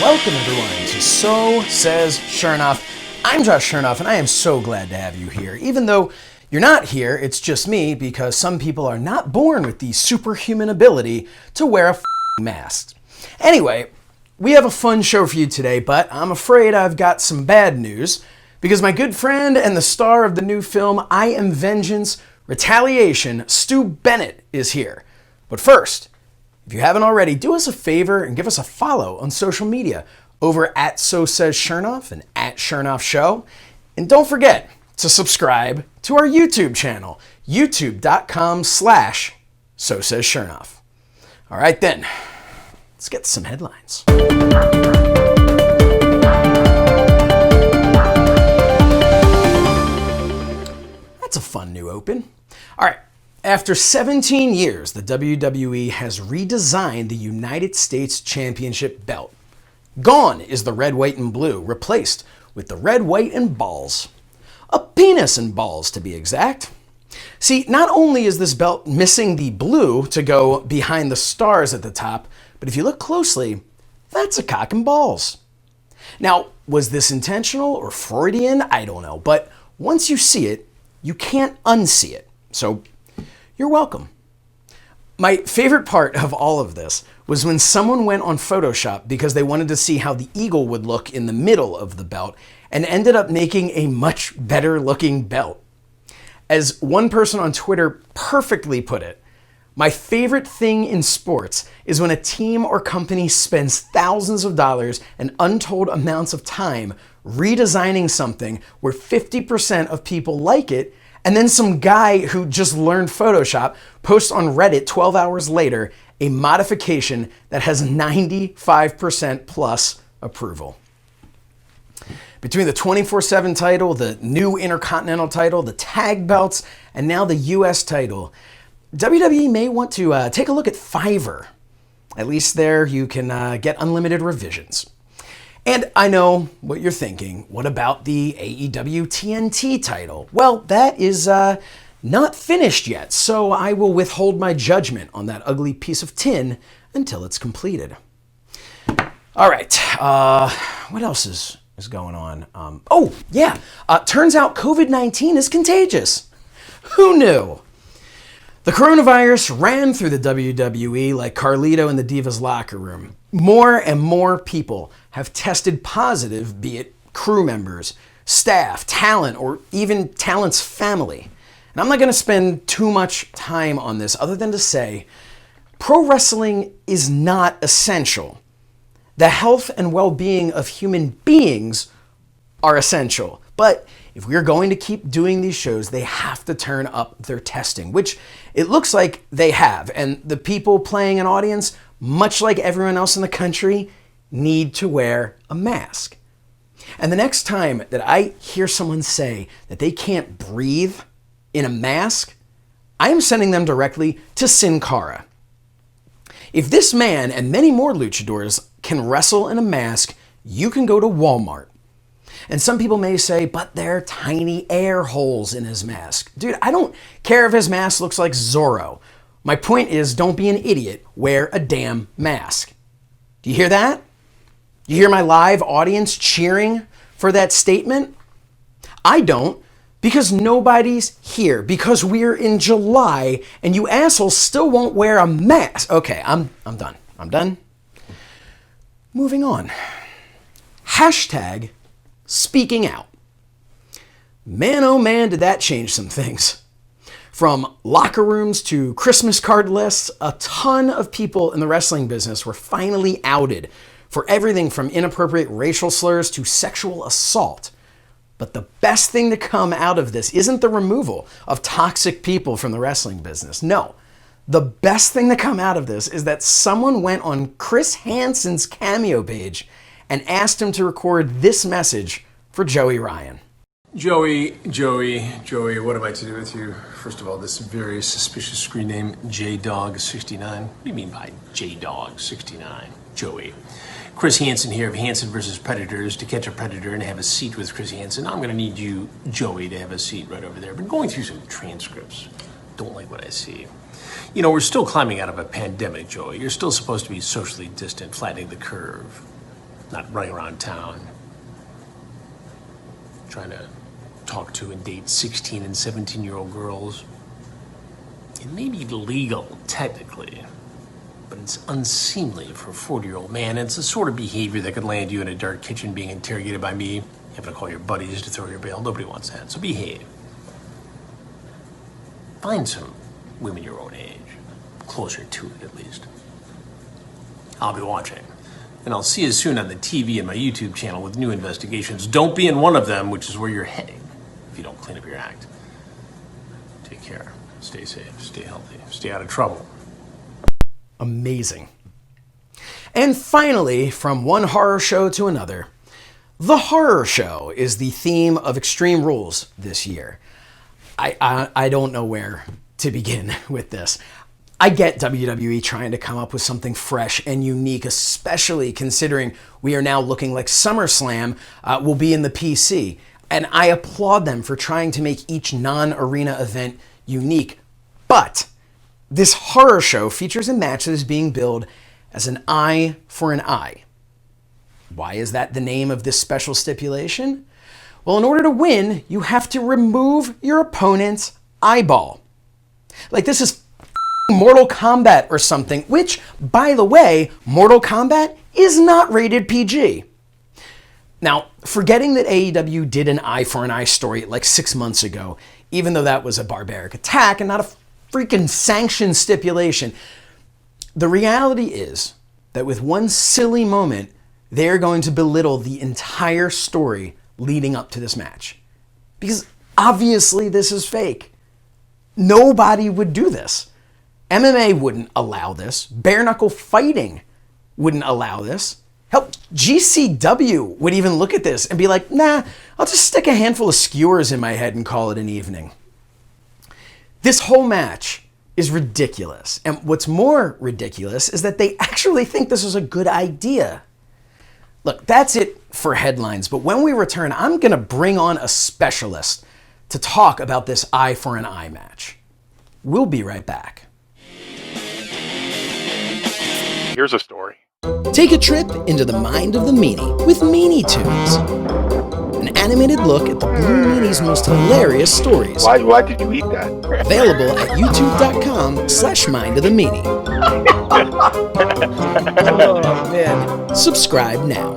Welcome everyone to So Says Shernoff. I'm Josh Shernoff and I am so glad to have you here. Even though you're not here, it's just me because some people are not born with the superhuman ability to wear a mask. Anyway, we have a fun show for you today, but I'm afraid I've got some bad news because my good friend and the star of the new film I Am Vengeance, Retaliation, Stu Bennett is here. But first, if you haven't already, do us a favor and give us a follow on social media over at So Says Shernoff and at Shernoff Show. And don't forget to subscribe to our YouTube channel, youtube.com/So Says Shernoff. All right then, let's get some headlines. That's a fun new open. All right. After 17 years, the WWE has redesigned the United States Championship belt. Gone is the red, white, and blue, replaced with the red, white, and balls. A penis and balls, to be exact. See, not only is this belt missing the blue to go behind the stars at the top, but if you look closely, that's a cock and balls. Now, was this intentional or Freudian? I don't know, but once you see it, you can't unsee it. So, you're welcome. My favorite part of all of this was when someone went on Photoshop because they wanted to see how the eagle would look in the middle of the belt and ended up making a much better looking belt. As one person on Twitter perfectly put it, my favorite thing in sports is when a team or company spends thousands of dollars and untold amounts of time redesigning something where 50% of people like it, and then some guy who just learned Photoshop posts on Reddit 12 hours later a modification that has 95% plus approval. Between the 24/7 title, the new Intercontinental title, the tag belts, and now the US title, WWE may want to take a look at Fiverr. At least there you can get unlimited revisions. And I know what you're thinking. What about the AEW TNT title? Well, that is not finished yet, so I will withhold my judgment on that ugly piece of tin until it's completed. All right, what else is going on? Turns out COVID-19 is contagious. Who knew? The coronavirus ran through the WWE like Carlito in the Divas locker room. More and more people have tested positive, be it crew members, staff, talent, or even talent's family. And I'm not going to spend too much time on this other than to say, pro wrestling is not essential. The health and well-being of human beings are essential. But if we're going to keep doing these shows, they have to turn up their testing, which it looks like they have. And the people playing an audience, much like everyone else in the country, need to wear a mask. And the next time that I hear someone say that they can't breathe in a mask, I am sending them directly to Sin Cara. If this man and many more luchadors can wrestle in a mask, you can go to Walmart. And some people may say, but there are tiny air holes in his mask. Dude, I don't care if his mask looks like Zorro. My point is, don't be an idiot. Wear a damn mask. Do you hear that? You hear my live audience cheering for that statement? I don't, because nobody's here, because we're in July and you assholes still won't wear a mask. Okay, I'm done. I'm done. Moving on. Hashtag speaking out. Man, oh man, did that change some things. From locker rooms to Christmas card lists, a ton of people in the wrestling business were finally outed for everything from inappropriate racial slurs to sexual assault. But the best thing to come out of this isn't the removal of toxic people from the wrestling business. No, the best thing to come out of this is that someone went on Chris Hansen's Cameo page and asked him to record this message for Joey Ryan. Joey, what am I to do with you? First of all, this very suspicious screen name, JDog69. What do you mean by JDog69? Joey. Chris Hansen here of Hansen vs. Predators. To catch a predator and have a seat with Chris Hansen, I'm going to need you, Joey, to have a seat right over there. I've been going through some transcripts. Don't like what I see. You know, we're still climbing out of a pandemic, Joey. You're still supposed to be socially distant, flattening the curve. not running around town trying to talk to and date 16 and 17-year-old girls. It may be legal, technically, but it's unseemly for a 40-year-old man. It's the sort of behavior that could land you in a dark kitchen being interrogated by me, having to call your buddies to throw your bail. Nobody wants that, so behave. Find some women your own age, closer to it at least. I'll be watching, and I'll see you soon on the TV and my YouTube channel with new investigations. Don't be in one of them, which is where you're heading, if you don't clean up your act. Take care. Stay safe, stay healthy, stay out of trouble. Amazing. And finally, from one horror show to another, the horror show is the theme of Extreme Rules this year. I don't know where to begin with this. I get WWE trying to come up with something fresh and unique, especially considering we are now looking like SummerSlam will be in the PC. And I applaud them for trying to make each non-arena event unique. But this horror show features a match that is being billed as an eye for an eye. Why is that the name of this special stipulation? Well, in order to win, you have to remove your opponent's eyeball. Like this is Mortal Kombat or something, which, by the way, Mortal Kombat is not rated PG. Now, forgetting that AEW did an eye for an eye story like 6 months ago, even though that was a barbaric attack and not a freaking sanctioned stipulation, the reality is that with one silly moment, they're going to belittle the entire story leading up to this match. Because obviously this is fake. Nobody would do this. MMA wouldn't allow this. Bare knuckle fighting wouldn't allow this. Hell, GCW would even look at this and be like, nah, I'll just stick a handful of skewers in my head and call it an evening. This whole match is ridiculous. And what's more ridiculous is that they actually think this is a good idea. Look, that's it for headlines. But when we return, I'm going to bring on a specialist to talk about this eye for an eye match. We'll be right back. Here's a story. Take a trip into the mind of the meanie with Meanie Tunes. An animated look at the Blue Meanie's most hilarious stories. Why did you eat that? Available at youtube.com/mindofthemeanie. Oh, man. Subscribe now.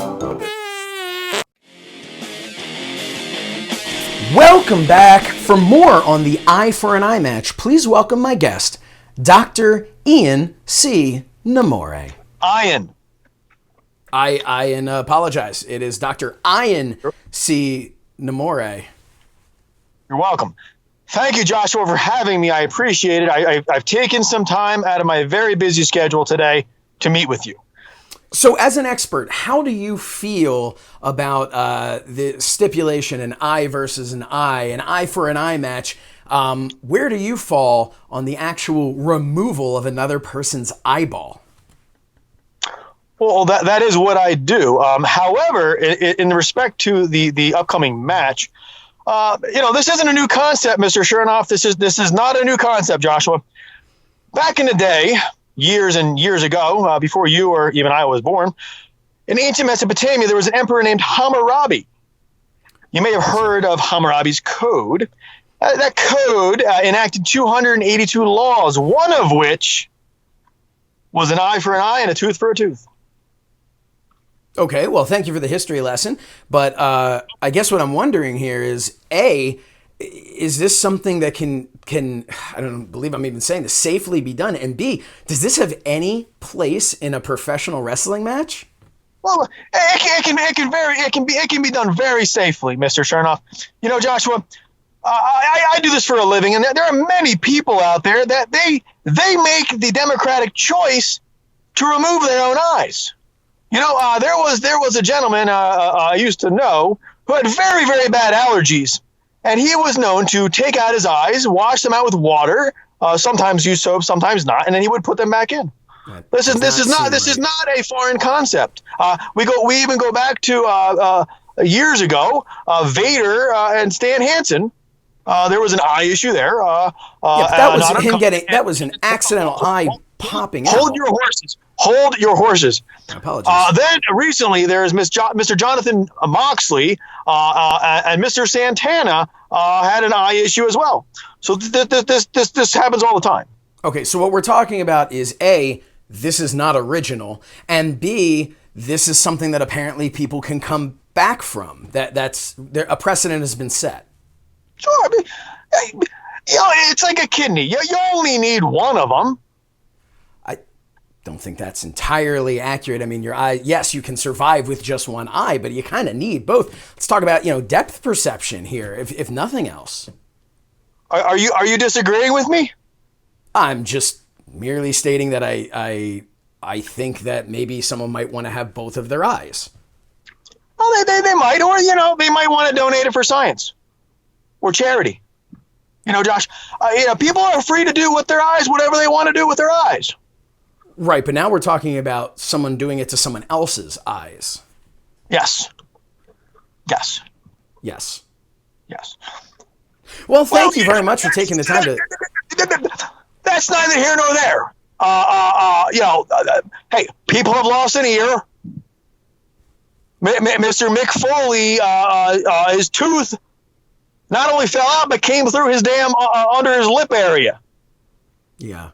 Welcome back. For more on the eye for an eye match, please welcome my guest, Dr. Ian C. Namore. Ian. I apologize. It is Dr. Ian C. Namore. You're welcome. Thank you, Joshua, for having me. I appreciate it. I've taken some time out of my very busy schedule today to meet with you. So as an expert, how do you feel about the stipulation, an eye versus an eye for an eye match? Where do you fall on the actual removal of another person's eyeball? Well, that is what I do. However, in respect to the upcoming match, this isn't a new concept, Mr. Shernoff. This is not a new concept, Joshua. Back in the day, years and years ago, before you or even I was born, in ancient Mesopotamia, there was an emperor named Hammurabi. You may have heard of Hammurabi's code. That code enacted 282 laws, one of which was an eye for an eye and a tooth for a tooth. Okay, well, thank you for the history lesson. But I guess what I'm wondering here is, A, is this something that can I don't believe I'm even saying this, safely be done? And B, does this have any place in a professional wrestling match? Well, it can be done very safely, Mr. Shernoff. You know, Joshua, I do this for a living, and there are many people out there that they make the democratic choice to remove their own eyes. You know, there was a gentleman I used to know who had very, very bad allergies, and he was known to take out his eyes, wash them out with water, sometimes use soap, sometimes not, and then he would put them back in. This is not a foreign concept. We even go back to years ago, Vader and Stan Hansen. There was an eye issue there. That was him getting. That was an accidental eye popping Hold out. your horses. Hold your horses. Apologies. Then recently, there's Mr. Jonathan Moxley and Mr. Santana had an eye issue as well. So this happens all the time. Okay, so what we're talking about is A, this is not original, and B, this is something that apparently people can come back from. That's a precedent has been set. Sure. I mean, it's like a kidney. You only need one of them. I don't think that's entirely accurate. I mean, your eye, yes, you can survive with just one eye, but you kind of need both. Let's talk about, depth perception here, if nothing else. Are you disagreeing with me? I'm just merely stating that I think that maybe someone might want to have both of their eyes. Well, they might, or they might want to donate it for science or charity. Josh, people are free to do with their eyes whatever they want to do with their eyes. Right, but now we're talking about someone doing it to someone else's eyes. Yes. Yes. Yes. Yes. Well, thank you very much for taking the time to... That's neither here nor there. Hey, people have lost an ear. Mr. Mick Foley, his tooth not only fell out, but came through his under his lip area. Yeah.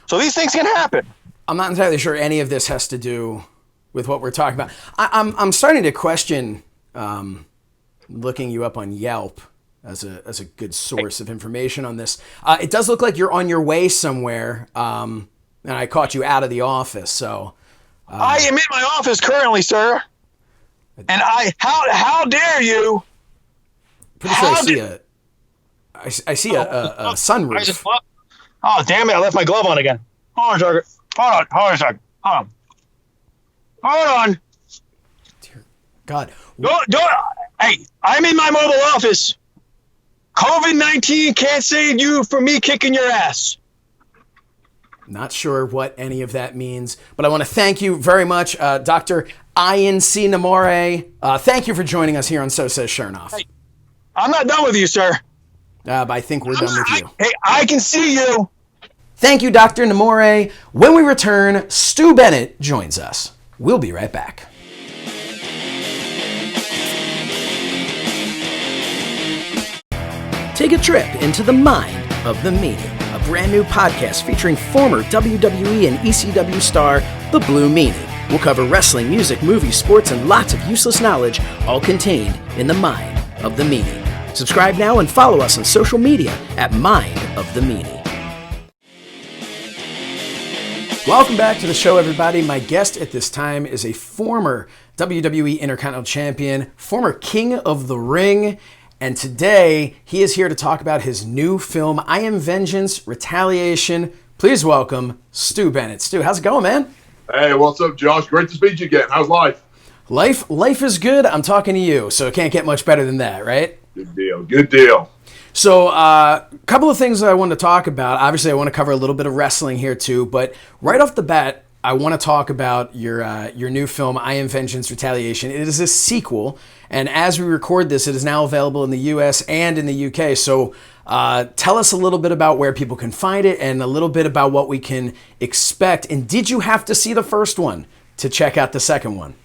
So these things can happen. I'm not entirely sure any of this has to do with what we're talking about. I'm starting to question looking you up on Yelp as a good source of information on this. It does look like you're on your way somewhere, and I caught you out of the office. So I am in my office currently, sir. And how dare you? Pretty sure I see a sunroof. Oh, damn it! I left my glove on again. Hold on a second. Hold on. Dear God. Hey, I'm in my mobile office. COVID-19 can't save you from me kicking your ass. Not sure what any of that means, but I want to thank you very much, Dr. Ian C. Namore. Thank you for joining us here on So Says Shernoff. Hey, I'm not done with you, sir. But I think we're done with you. Hey, I can see you. Thank you, Dr. Namore. When we return, Stu Bennett joins us. We'll be right back. Take a trip into the mind of the meaning, a brand new podcast featuring former WWE and ECW star The Blue Meaning. We'll cover wrestling, music, movies, sports, and lots of useless knowledge, all contained in the mind of the meaning. Subscribe now and follow us on social media at Mind of the Meaning. Welcome back to the show, everybody. My guest at this time is a former WWE Intercontinental Champion, former King of the Ring, and today he is here to talk about his new film, I Am Vengeance, Retaliation. Please welcome Stu Bennett. Stu, how's it going, man? Hey, what's up, Josh? Great to speak to you again. How's life? Life is good. I'm talking to you, so it can't get much better than that, right? Good deal. So a couple of things that I want to talk about. Obviously, I want to cover a little bit of wrestling here too, but right off the bat, I want to talk about your new film, I Am Vengeance, Retaliation. It is a sequel, and as we record this, it is now available in the US and in the UK. So tell us a little bit about where people can find it and a little bit about what we can expect. And did you have to see the first one to check out the second one?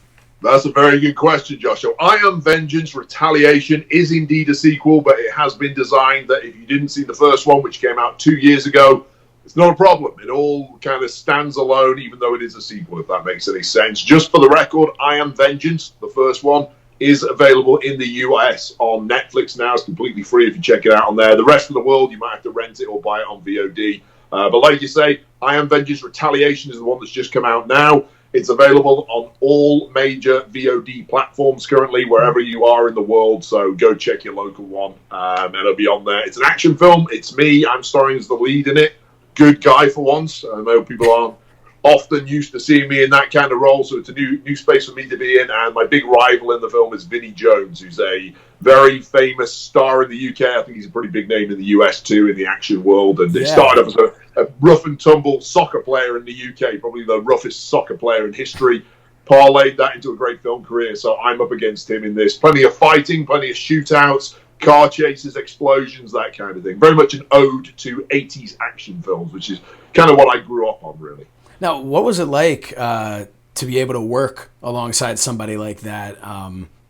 That's a very good question, Josh. So I Am Vengeance, Retaliation is indeed a sequel, but it has been designed that if you didn't see the first one, which came out 2 years ago, it's not a problem. It all kind of stands alone, even though it is a sequel, if that makes any sense. Just for the record, I Am Vengeance, the first one, is available in the US on Netflix now. It's completely free if you check it out on there. The rest of the world, you might have to rent it or buy it on VOD. But like you say, I Am Vengeance, Retaliation is the one that's just come out now. It's available on all major VOD platforms currently, wherever you are in the world. So go check your local one, and it'll be on there. It's an action film. It's me. I'm starring as the lead in it. Good guy for once. I know people aren't often used to seeing me in that kind of role, so it's a new space for me to be in. And my big rival in the film is Vinnie Jones, who's a very famous star in the UK. I think he's a pretty big name in the US too, in the action world. And it started up as a rough and tumble soccer player in the UK, probably the roughest soccer player in history. Parlayed that into a great film career, so I'm up against him in this. Plenty of fighting, plenty of shootouts, car chases, explosions, that kind of thing. Very much an ode to 80s action films, which is kind of what I grew up on, really. Now, what was it like to be able to work alongside somebody like that?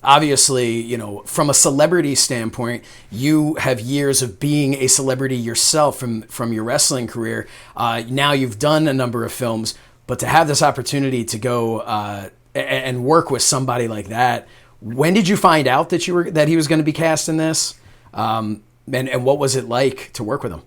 Obviously, you know, from a celebrity standpoint, you have years of being a celebrity yourself from your wrestling career. Now you've done a number of films, but to have this opportunity to go and work with somebody like that, when did you find out that he was going to be cast in this? And what was it like to work with him?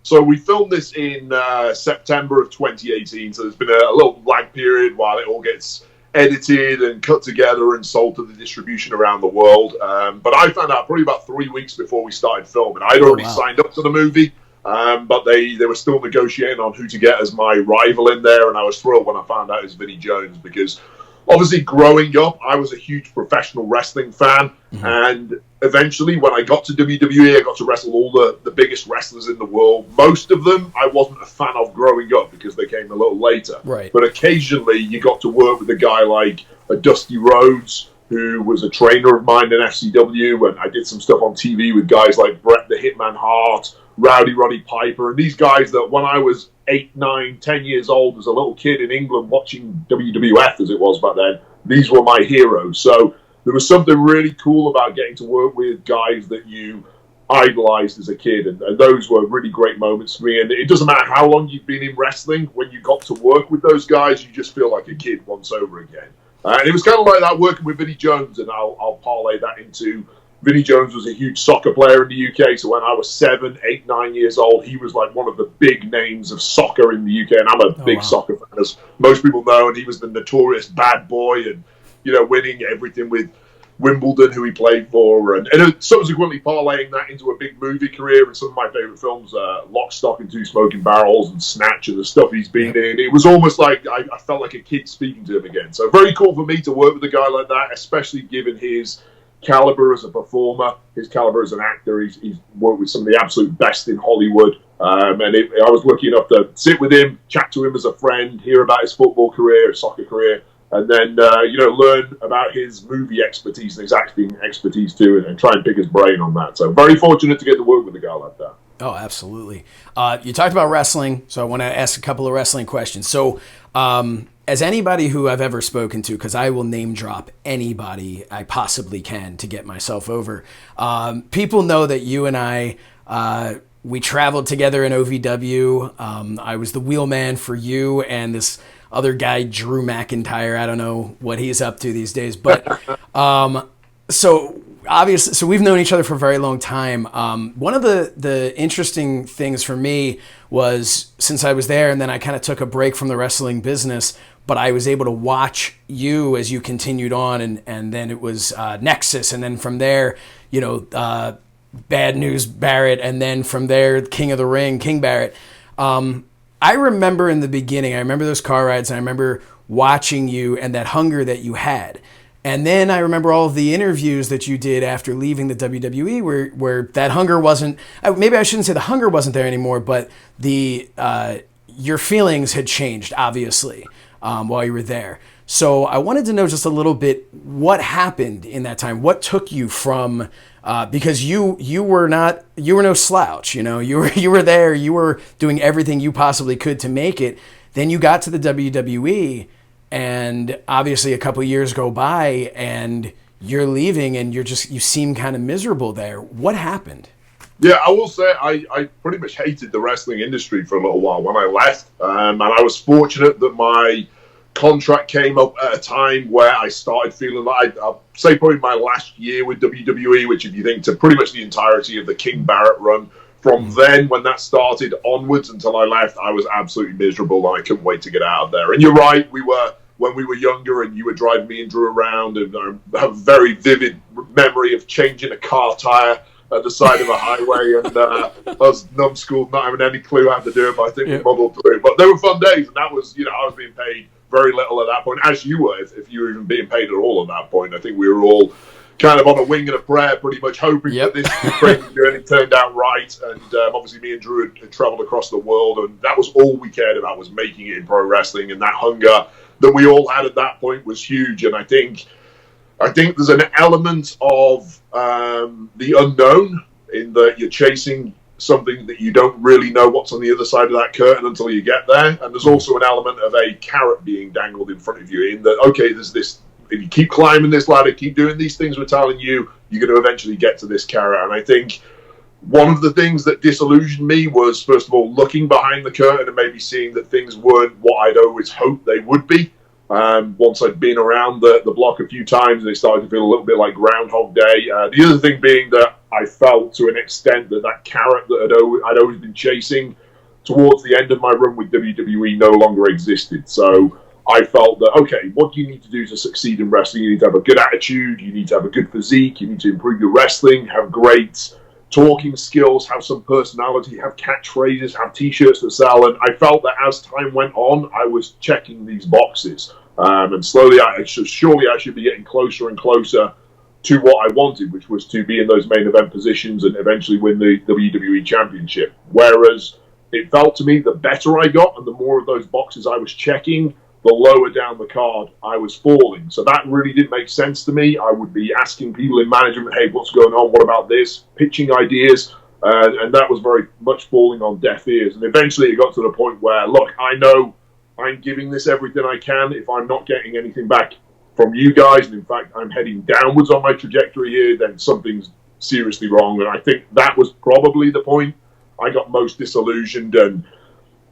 So we filmed this in September of 2018. So there's been a little lag period while it all gets edited and cut together and sold to the distribution around the world. But I found out probably about 3 weeks before we started filming. I'd already signed up to the movie, but they were still negotiating on who to get as my rival in there. And I was thrilled when I found out it was Vinnie Jones, because obviously growing up, I was a huge professional wrestling fan. And eventually when I got to WWE, I got to wrestle all the biggest wrestlers in the world. Most of them I wasn't a fan of growing up because they came a little later. Right. But occasionally you got to work with a guy like a Dusty Rhodes, who was a trainer of mine in FCW, and I did some stuff on TV with guys like Bret the Hitman Hart, Rowdy Roddy Piper, and these guys that when I was 8, 9, 10 years old as a little kid in England watching WWF as it was back then, these were my heroes. So there was something really cool about getting to work with guys that you idolized as a kid, and those were really great moments for me. And it doesn't matter how long you've been in wrestling, when you got to work with those guys, you just feel like a kid once over again. And it was kind of like that working with Vinnie Jones, and I'll parlay that into Vinnie Jones was a huge soccer player in the UK, so when I was 7, 8, 9 years old, he was like one of the big names of soccer in the UK, and I'm a big soccer fan, as most people know, and he was the notorious bad boy, and, you know, winning everything with Wimbledon, who he played for, and subsequently parlaying that into a big movie career, and some of my favourite films, Lock, Stock and Two Smoking Barrels, and Snatch, and the stuff he's been in. It was almost like I felt like a kid speaking to him again. So very cool for me to work with a guy like that, especially given his caliber as a performer, his caliber as an actor. He's worked with some of the absolute best in Hollywood, I was lucky enough to sit with him, chat to him as a friend, hear about his football career, his soccer career, and then learn about his movie expertise and his acting expertise too, and try and pick his brain on that. So very fortunate to get to work with a guy like that. Oh, absolutely. You talked about wrestling, so I want to ask a couple of wrestling questions. So as anybody who I've ever spoken to, because I will name drop anybody I possibly can to get myself over, people know that you and I, we traveled together in OVW. I was the wheelman for you and this other guy, Drew McIntyre. I don't know what he's up to these days, but so obviously, so we've known each other for a very long time. One of the interesting things for me was, since I was there and then I kind of took a break from the wrestling business, but I was able to watch you as you continued on, and then it was Nexus, and then from there, Bad News Barrett, and then from there, King of the Ring, King Barrett. I remember in the beginning, I remember those car rides, and I remember watching you and that hunger that you had. And then I remember all of the interviews that you did after leaving the WWE where that hunger wasn't, maybe I shouldn't say the hunger wasn't there anymore, but your feelings had changed, obviously, while you were there. So I wanted to know just a little bit what happened in that time. What took you from, because you were no slouch, you were there, you were doing everything you possibly could to make it. Then you got to the WWE, and obviously a couple of years go by and you're leaving and you seem kind of miserable there. What happened? Yeah, I will say I pretty much hated the wrestling industry for a little while when I left. And I was fortunate that my contract came up at a time where I started feeling like, I'll say probably my last year with WWE, which if you think to pretty much the entirety of the King Barrett run, from then, when that started onwards until I left, I was absolutely miserable and I couldn't wait to get out of there. And you're right, when we were younger and you were driving me and Drew around, and I have a very vivid memory of changing a car tire at the side of a highway, and I was numbskulled, not having any clue how to do it, but I think we muddled through it. But they were fun days, and that was, I was being paid very little at that point, as you were, if you were even being paid at all at that point. I think we were all kind of on a wing and a prayer, pretty much hoping that this crazy journey turned out right. And obviously me and Drew had traveled across the world, and that was all we cared about, was making it in pro wrestling. And that hunger that we all had at that point was huge. And I think I think there's an element of the unknown in that you're chasing something that you don't really know what's on the other side of that curtain until you get there. And there's also an element of a carrot being dangled in front of you in that, okay, there's this, if you keep climbing this ladder, keep doing these things we're telling you, you're going to eventually get to this carrot. And I think one of the things that disillusioned me was, first of all, looking behind the curtain and maybe seeing that things weren't what I'd always hoped they would be. Once I'd been around the block a few times, and it started to feel a little bit like Groundhog Day. The other thing being that I felt to an extent that carrot that I'd always been chasing towards the end of my run with WWE no longer existed. So I felt that, okay, what do you need to do to succeed in wrestling? You need to have a good attitude, you need to have a good physique, you need to improve your wrestling, have great talking skills, have some personality, have catchphrases, have t-shirts to sell. And I felt that as time went on, I was checking these boxes. And slowly, surely I should be getting closer and closer to what I wanted, which was to be in those main event positions and eventually win the WWE Championship. Whereas it felt to me the better I got and the more of those boxes I was checking, the lower down the card I was falling. So that really didn't make sense to me. I would be asking people in management, hey, what's going on? What about this? Pitching ideas. And that was very much falling on deaf ears. And eventually it got to the point where, look, I know I'm giving this everything I can. If I'm not getting anything back from you guys, and in fact I'm heading downwards on my trajectory here, then something's seriously wrong. And I think that was probably the point I got most disillusioned. And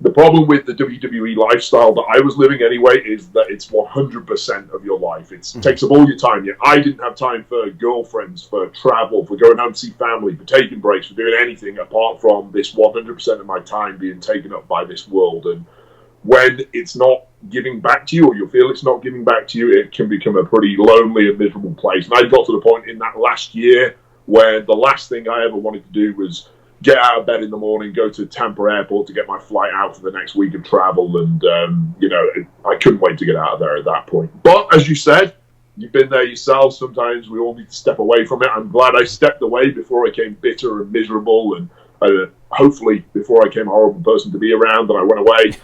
the problem with the WWE lifestyle that I was living anyway is that it's 100% of your life. It takes up all your time. I didn't have time for girlfriends, for travel, for going out to see family, for taking breaks, for doing anything apart from this 100% of my time being taken up by this world. And when it's not giving back to you, or you feel it's not giving back to you, it can become a pretty lonely and miserable place. And I got to the point in that last year where the last thing I ever wanted to do was get out of bed in the morning, go to Tampa Airport to get my flight out for the next week of travel. And, I couldn't wait to get out of there at that point. But as you said, you've been there yourself. Sometimes we all need to step away from it. I'm glad I stepped away before I became bitter and miserable. And hopefully before I became a horrible person to be around, and I went away,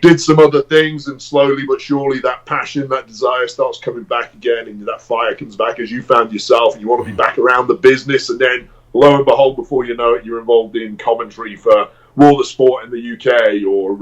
did some other things, and slowly but surely that passion, that desire starts coming back again, and that fire comes back as you found yourself, and you want to be back around the business. And then lo and behold, before you know it, you're involved in commentary for Raw the Sport in the UK, or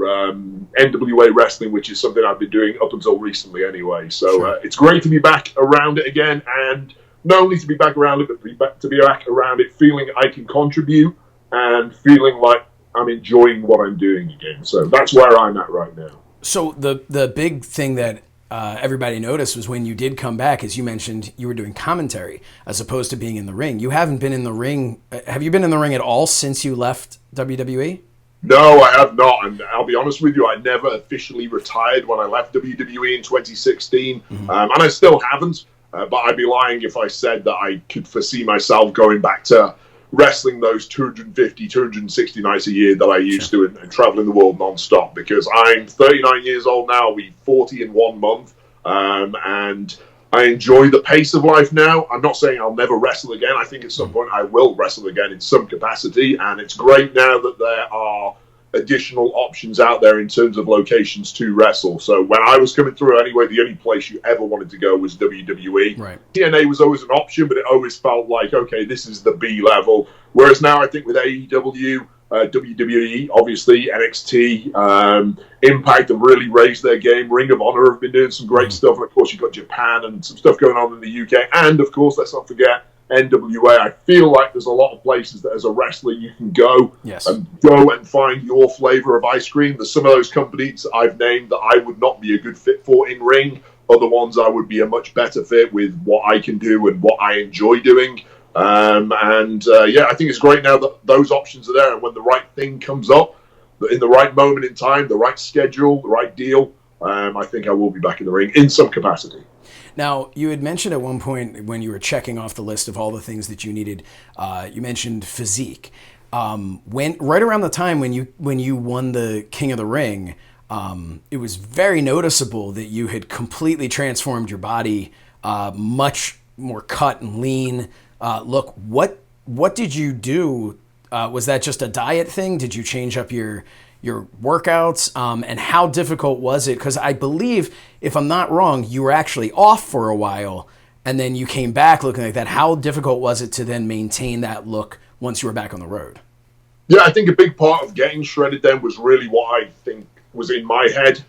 NWA Wrestling, which is something I've been doing up until recently anyway. So it's great to be back around it again, and not only to be back around it, but to be back around it feeling I can contribute and feeling like I'm enjoying what I'm doing again. So that's where I'm at right now. So the big thing that everybody noticed was when you did come back, as you mentioned, you were doing commentary as opposed to being in the ring. You haven't been in the ring. Have you been in the ring at all since you left WWE? No, I have not. And I'll be honest with you, I never officially retired when I left WWE in 2016. And I still haven't. But I'd be lying if I said that I could foresee myself going back to wrestling those 250, 260 nights a year that I used to, and traveling the world non-stop, because I'm 39 years old now. I'll be 40 in 1 month. And I enjoy the pace of life now. I'm not saying I'll never wrestle again. I think at some point I will wrestle again in some capacity. And it's great now that there are additional options out there in terms of locations to wrestle. So when I was coming through anyway, the only place you ever wanted to go was WWE. Right. TNA was always an option, but it always felt like, okay, this is the B level. Whereas now I think with AEW, WWE, obviously, NXT, Impact have really raised their game. Ring of Honor have been doing some great stuff. And of course, you've got Japan and some stuff going on in the UK. And of course, let's not forget NWA. I feel like there's a lot of places that as a wrestler you can go and find your flavor of ice cream. There's some of those companies I've named that I would not be a good fit for in ring. Other ones I would be a much better fit with what I can do and what I enjoy doing. I think it's great now that those options are there. And when the right thing comes up, in the right moment in time, the right schedule, the right deal, I think I will be back in the ring in some capacity. Now, you had mentioned at one point when you were checking off the list of all the things that you needed, you mentioned physique. Right around the time when you won the King of the Ring, it was very noticeable that you had completely transformed your body, much more cut and lean. Look, what did you do? Was that just a diet thing? Did you change up your workouts? And how difficult was it? Because I believe, if I'm not wrong, you were actually off for a while and then you came back looking like that. How difficult was it to then maintain that look once you were back on the road? Yeah, I think a big part of getting shredded then was really what I think was in my head,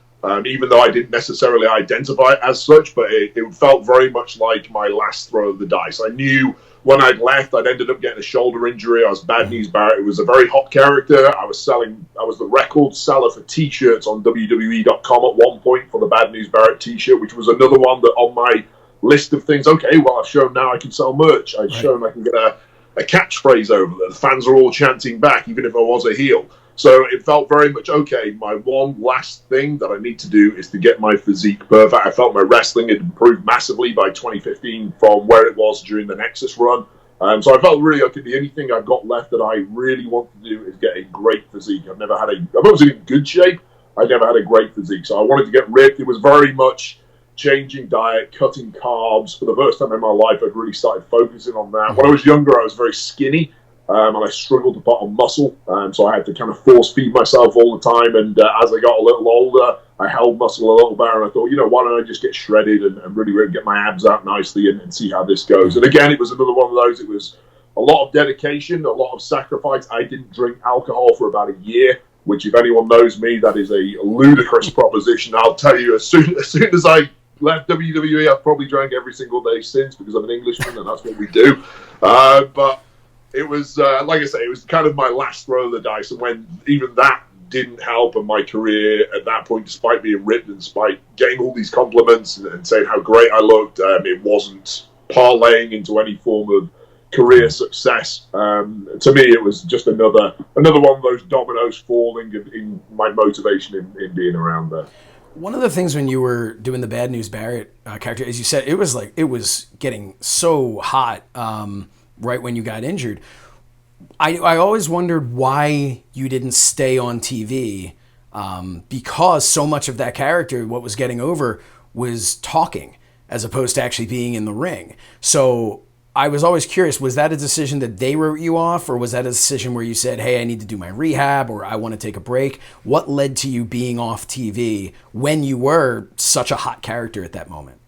even though I didn't necessarily identify it as such, but it felt very much like my last throw of the dice. I knew when I'd left, I'd ended up getting a shoulder injury. I was Bad News Barrett. It was a very hot character. I was the record seller for T-shirts on WWE.com at one point for the Bad News Barrett T-shirt, which was another one that on my list of things, okay, well, I've shown now I can sell merch. I've shown I can get a catchphrase over there. The fans are all chanting back, even if I was a heel. So it felt very much, okay, my one last thing that I need to do is to get my physique perfect. I felt my wrestling had improved massively by 2015 from where it was during the Nexus run. So I felt really, okay, the only thing I've got left that I really want to do is get a great physique. I've always been in good shape. I never had a great physique. So I wanted to get ripped. It was very much changing diet, cutting carbs. For the first time in my life, I've really started focusing on that. When I was younger, I was very skinny. And I struggled to put on muscle, so I had to kind of force feed myself all the time. And as I got a little older, I held muscle a little better, and I thought, why don't I just get shredded and really get my abs out nicely and see how this goes. And again, it was another one of those. It was a lot of dedication, a lot of sacrifice. I didn't drink alcohol for about a year, which, if anyone knows me, that is a ludicrous proposition. I'll tell you, as soon as I left WWE, I've probably drank every single day since, because I'm an Englishman and that's what we do. But it was, like I say, it was kind of my last throw of the dice. And when even that didn't help, and my career at that point, despite being ripped and despite getting all these compliments and saying how great I looked, it wasn't parlaying into any form of career success. To me, it was just another one of those dominoes falling in my motivation in being around there. One of the things when you were doing the Bad News Barrett character, as you said, it was getting so hot right when you got injured. I always wondered why you didn't stay on TV, because so much of that character, what was getting over, was talking as opposed to actually being in the ring. So I was always curious, was that a decision that they wrote you off, or was that a decision where you said, hey, I need to do my rehab, or I want to take a break? What led to you being off TV when you were such a hot character at that moment?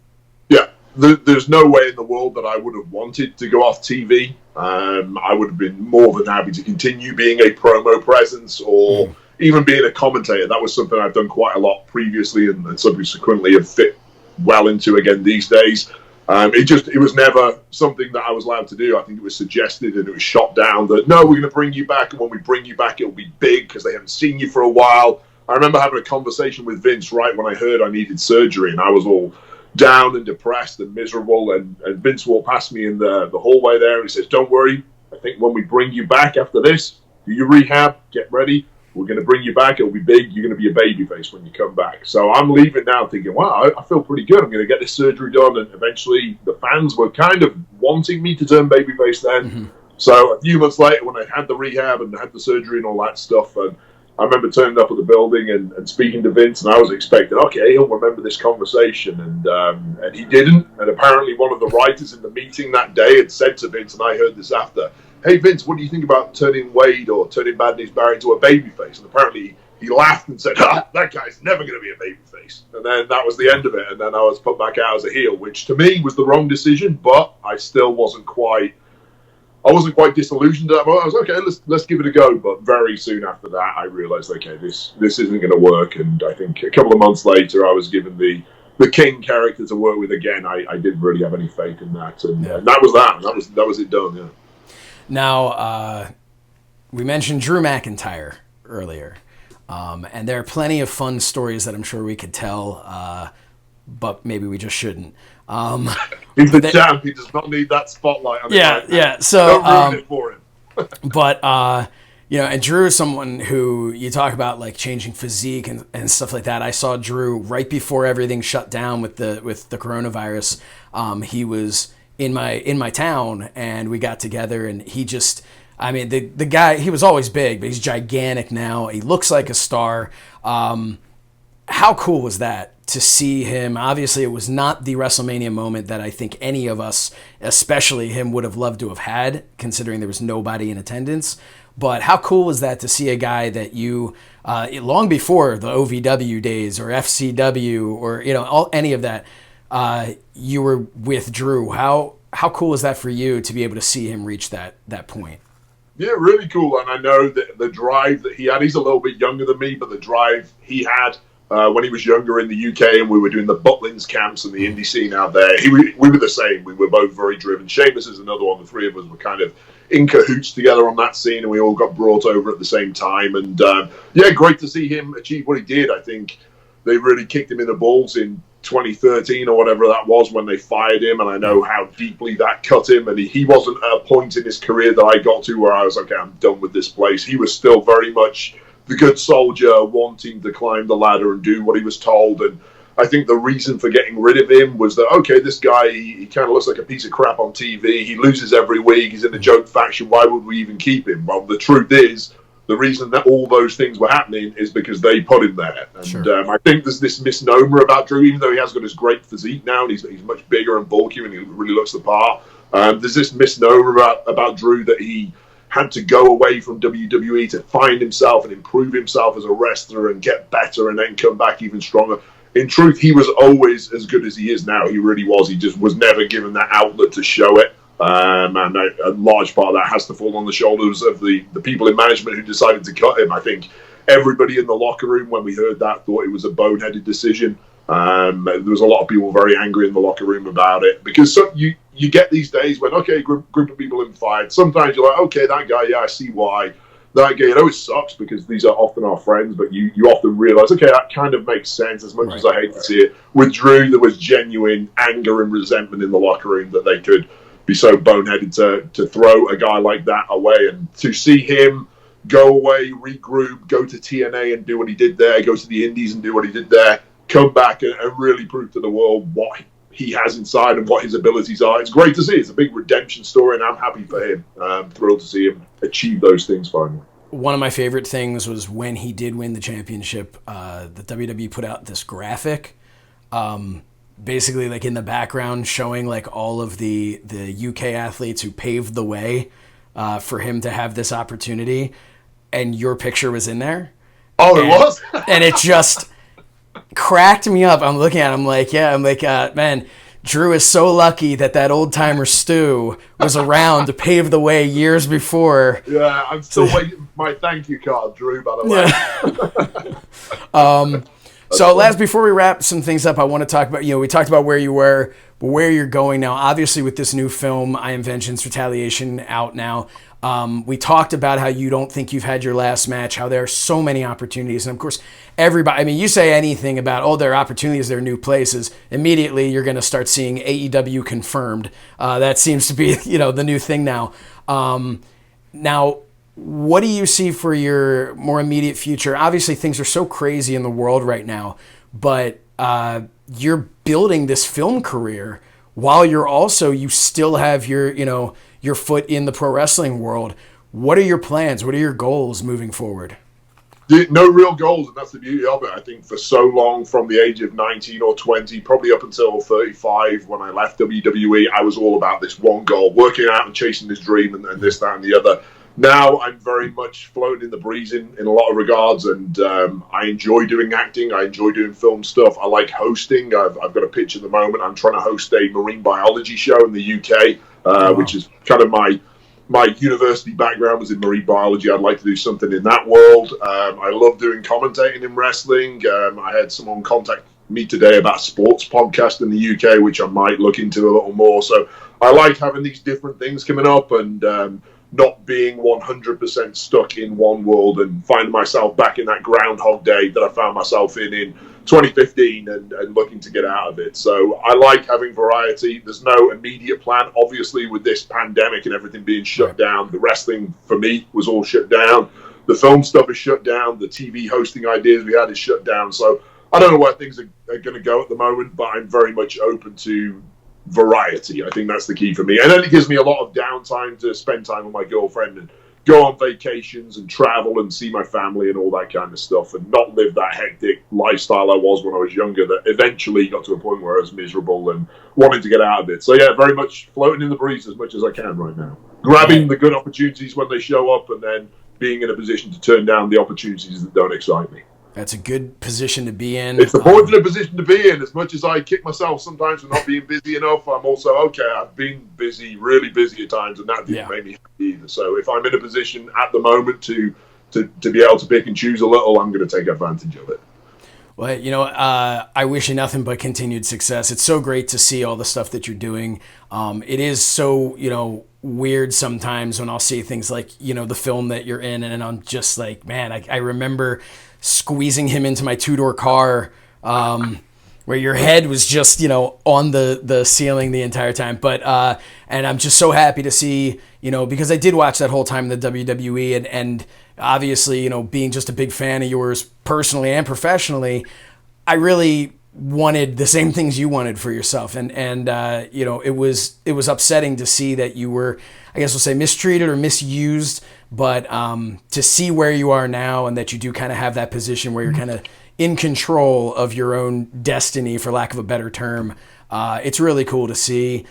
Yeah, there's no way in the world that I would have wanted to go off TV. I would have been more than happy to continue being a promo presence or even being a commentator. That was something I've done quite a lot previously and subsequently have fit well into again these days. It was never something that I was allowed to do. I think it was suggested and it was shot down that, no, we're going to bring you back, and when we bring you back, it'll be big because they haven't seen you for a while. I remember having a conversation with Vince right when I heard I needed surgery, and I was all down and depressed and miserable, and Vince walked past me in the hallway there, and he says, don't worry, I think when we bring you back after this, do your rehab, get ready, we're going to bring you back, it'll be big, you're going to be a babyface when you come back. So I'm leaving now thinking, wow, I feel pretty good, I'm going to get this surgery done, and eventually the fans were kind of wanting me to turn babyface then. So a few months later, when I had the rehab and had the surgery and all that stuff, and I remember turning up at the building and speaking to Vince, and I was expecting, okay, he'll remember this conversation, and he didn't. And apparently one of the writers in the meeting that day had said to Vince, and I heard this after, hey, Vince, what do you think about turning Wade or turning Bad News Barrett into a babyface? And apparently he laughed and said, that guy's never going to be a babyface. And then that was the end of it, and then I was put back out as a heel, which to me was the wrong decision, but I still wasn't quite disillusioned at that point. I was okay, let's give it a go. But very soon after that, I realized, okay, this isn't going to work. And I think a couple of months later, I was given the King character to work with again. I didn't really have any faith in that, and that was that. That was it done. Yeah. Now we mentioned Drew McIntyre earlier, and there are plenty of fun stories that I'm sure we could tell, but maybe we just shouldn't. He's the champ. He does not need that spotlight on him. Yeah. So, don't ruin it for him. But and Drew is someone who you talk about like changing physique and stuff like that. I saw Drew right before everything shut down with the coronavirus. He was in my town, and we got together, and he just, I mean, the guy, he was always big, but he's gigantic now. He looks like a star. How cool was that to see him? Obviously, it was not the WrestleMania moment that I think any of us, especially him, would have loved to have had, considering there was nobody in attendance. But how cool was that to see a guy that you, long before the OVW days or FCW or any of that, you were with Drew. How cool is that for you to be able to see him reach that point? Yeah, really cool. And I know that the drive that he had, he's a little bit younger than me, but the drive he had when he was younger in the UK and we were doing the Butlins camps and the indie scene out there, we were the same. We were both very driven. Seamus is another one. The three of us were kind of in cahoots together on that scene, and we all got brought over at the same time. And yeah, great to see him achieve what he did. I think they really kicked him in the balls in 2013 or whatever that was when they fired him, and I know how deeply that cut him, and he wasn't at a point in his career that I got to where I was like, okay, I'm done with this place. He was still very much the good soldier wanting to climb the ladder and do what he was told, and I think the reason for getting rid of him was that, okay, this guy, he kind of looks like a piece of crap on TV, he loses every week, he's in a joke faction, why would we even keep him? Well, the truth is, the reason that all those things were happening is because they put him there. And Sure. I think there's this misnomer about Drew, even though he has got his great physique now, and he's much bigger and bulkier, and he really looks the part. There's this misnomer about Drew that he had to go away from WWE to find himself and improve himself as a wrestler and get better and then come back even stronger. In truth, he was always as good as he is now. He really was. He just was never given that outlet to show it. And a large part of that has to fall on the shoulders of the people in management who decided to cut him. I think everybody in the locker room, when we heard that, thought it was a boneheaded decision. There was a lot of people very angry in the locker room about it, because you get these days when, okay, group of people in fight, sometimes you're like, okay, that guy, yeah, I see why. That guy, it always sucks because these are often our friends, but you often realize, okay, that kind of makes sense, as much as I hate to see it. With Drew, there was genuine anger and resentment in the locker room that they could be so boneheaded to throw a guy like that away. And to see him go away, regroup, go to TNA and do what he did there, go to the Indies and do what he did there, come back and really prove to the world what he has inside and what his abilities are. It's great to see. It's a big redemption story, and I'm happy for him. I'm thrilled to see him achieve those things finally. One of my favorite things was when he did win the championship, the WWE put out this graphic, basically like in the background showing like all of the UK athletes who paved the way for him to have this opportunity, and your picture was in there. Oh, it was? And it just cracked me up. I'm looking at it, I'm like, man, Drew is so lucky that old timer Stu was around to pave the way years before. Yeah, I'm still waiting for my thank you card, Drew, by the way. So before we wrap some things up, I want to talk about, we talked about where you were, but where you're going now. Obviously with this new film, I Am Vengeance, Retaliation, out now. We talked about how you don't think you've had your last match, how there are so many opportunities. And of course, everybody, I mean, you say anything about, there are opportunities, there are new places, immediately you're going to start seeing AEW confirmed. That seems to be, the new thing now. Now, what do you see for your more immediate future? Obviously, things are so crazy in the world right now, but you're building this film career while you still have your foot in the pro wrestling world. What are your plans? What are your goals moving forward? No real goals, and that's the beauty of it. I think for so long, from the age of 19 or 20, probably up until 35, when I left WWE, I was all about this one goal, working out and chasing this dream and this, that, and the other. Now I'm very much floating in the breeze in a lot of regards, and I enjoy doing acting. I enjoy doing film stuff. I like hosting. I've got a pitch at the moment. I'm trying to host a marine biology show in the UK, which is kind of my university background was in marine biology. I'd like to do something in that world. I love doing commentating in wrestling. I had someone contact me today about a sports podcast in the UK, which I might look into a little more. So I like having these different things coming up and not being 100% stuck in one world and finding myself back in that Groundhog Day that I found myself in 2015 and looking to get out of it. So I like having variety. There's no immediate plan. Obviously, with this pandemic and everything being shut down, the wrestling for me was all shut down. The film stuff is shut down. The TV hosting ideas we had is shut down. So I don't know where things are going to go at the moment, but I'm very much open to variety. I think that's the key for me. And then it gives me a lot of downtime to spend time with my girlfriend and go on vacations and travel and see my family and all that kind of stuff and not live that hectic lifestyle I was when I was younger that eventually got to a point where I was miserable and wanted to get out of it. So yeah, very much floating in the breeze as much as I can right now. Grabbing the good opportunities when they show up and then being in a position to turn down the opportunities that don't excite me. That's a good position to be in. It's a fortunate position to be in. As much as I kick myself sometimes for not being busy enough, I'm also okay. I've been busy, really busy at times, and that didn't make me happy either. So if I'm in a position at the moment to be able to pick and choose a little, I'm going to take advantage of it. Well, you know, I wish you nothing but continued success. It's so great to see all the stuff that you're doing. It is so, you know, weird sometimes when I'll see things like, you know, the film that you're in, and I'm just like, man, I remember squeezing him into my two-door car, where your head was just, you know, on the ceiling the entire time. But and I'm just so happy to see, you know, because I did watch that whole time in the WWE, and obviously, you know, being just a big fan of yours personally and professionally, I really wanted the same things you wanted for yourself. And you know, it was upsetting to see that you were, I guess we'll say, mistreated or misused, but to see where you are now and that you do kind of have that position where you're kind of in control of your own destiny, for lack of a better term, it's really cool to see.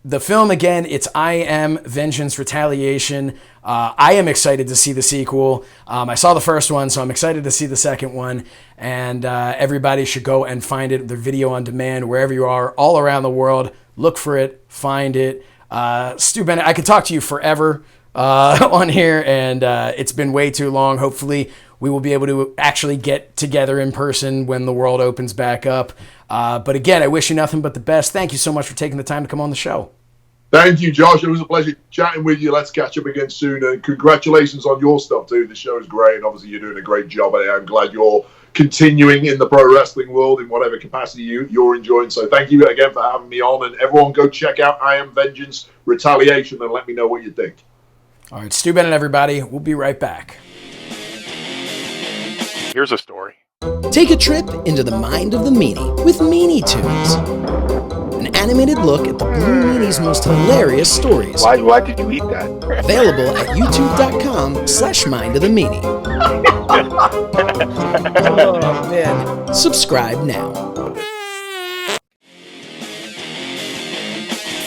The film, again, it's I Am Vengeance Retaliation. I am excited to see the sequel. I saw the first one, so I'm excited to see the second one. And everybody should go and find it. The video on demand, wherever you are, all around the world. Look for it. Find it. Stu Bennett, I could talk to you forever on here, and it's been way too long. Hopefully, we will be able to actually get together in person when the world opens back up. But again, I wish you nothing but the best. Thank you so much for taking the time to come on the show. Thank you, Josh. It was a pleasure chatting with you. Let's catch up again soon. And congratulations on your stuff, too. The show is great, and obviously you're doing a great job. I'm glad you're continuing in the pro wrestling world in whatever capacity you're enjoying. So thank you again for having me on. And everyone go check out I Am Vengeance Retaliation and let me know what you think. All right, Stu Bennett, everybody. We'll be right back. Here's a story. Take a trip into the mind of the meanie with Meanie Tunes. An animated look at the Blue Meanie's most hilarious stories. Why did you eat that? Available at youtube.com/mindofthemeanie. Oh, man. Subscribe now.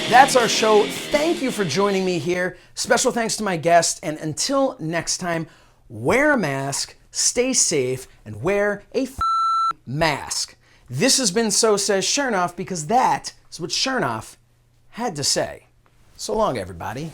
That's our show. Thank you for joining me here. Special thanks to my guest. And until next time, wear a mask, stay safe, and wear a mask. This has been So Says Shernoff, because that is what Shernoff had to say. So long, everybody.